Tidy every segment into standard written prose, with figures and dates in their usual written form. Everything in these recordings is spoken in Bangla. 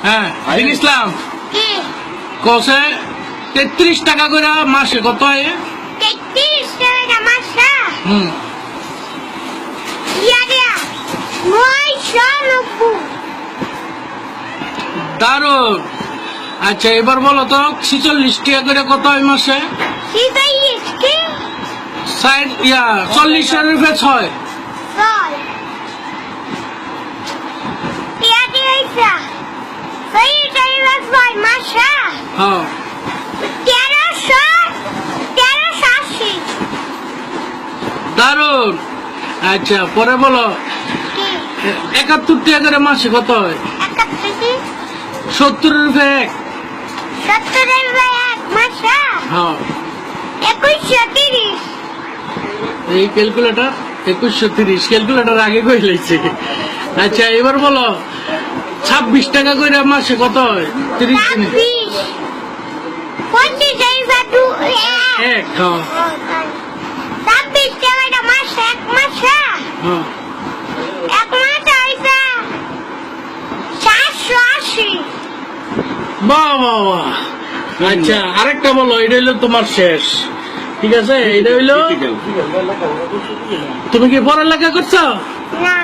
হ্যাঁ ইসলাম কষে 33 টাকা করে মাসে কত হয়? 33 টাকা মাসে হুম দারুন। আচ্ছা এবার বলো তো 46 টাকা করে কত হয় মাসে? 40 এর রূপে 6 হ্যাঁ 1380 দারুন। আচ্ছা পরে বলো 71 টাকা করে মাসে কত হয়? 70 রূপে 1 হ্যাঁ 2130 এই ক্যালকুলেটর 2130 ক্যালকুলেটর আগে কই লাইছে। আচ্ছা এবার বলো 26 টাকা করে মাসে কত হয়? 30 দিনে 1 হ্যাঁ 26 টাকা মাসে এক মাসে হ্যাঁ 480 বাহ বাহ বাহ। আচ্ছা আরেকটা বলো, এটা হইলো তোমার শেষ, ঠিক আছে? এটা হইলো, তুমি কি পড়ালেখা করছো? না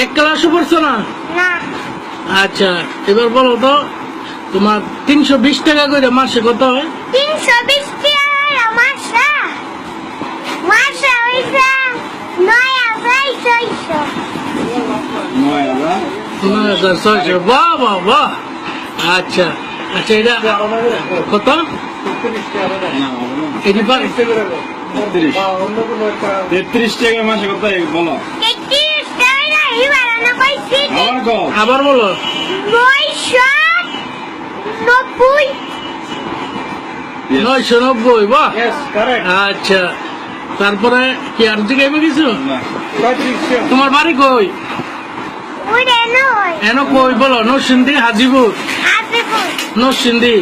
এক ক্লাসও পড়ছো না? না আচ্ছা এবার বলো তো তোমার 320 টাকা করে মাসে কত হয়? 320 টাকা মাসে মাসে হইছে 9600। বাহ বাহ বাহ। আচ্ছা আচ্ছা এটা কত? 33 টাকা মাসে কত বলো? 33 টাকা হিবারানো কইছি আবার বলো। 990। বাহ আচ্ছা তারপরে কি আর জিগাইবে কিছু? তোমার বাড়ি কই? ওরে নয় এন কই বলো? নরসিংদী, হাজিপুর, আসিপুর নরসিংদী।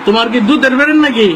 তোমার কি দুধের বেরেন নাকি?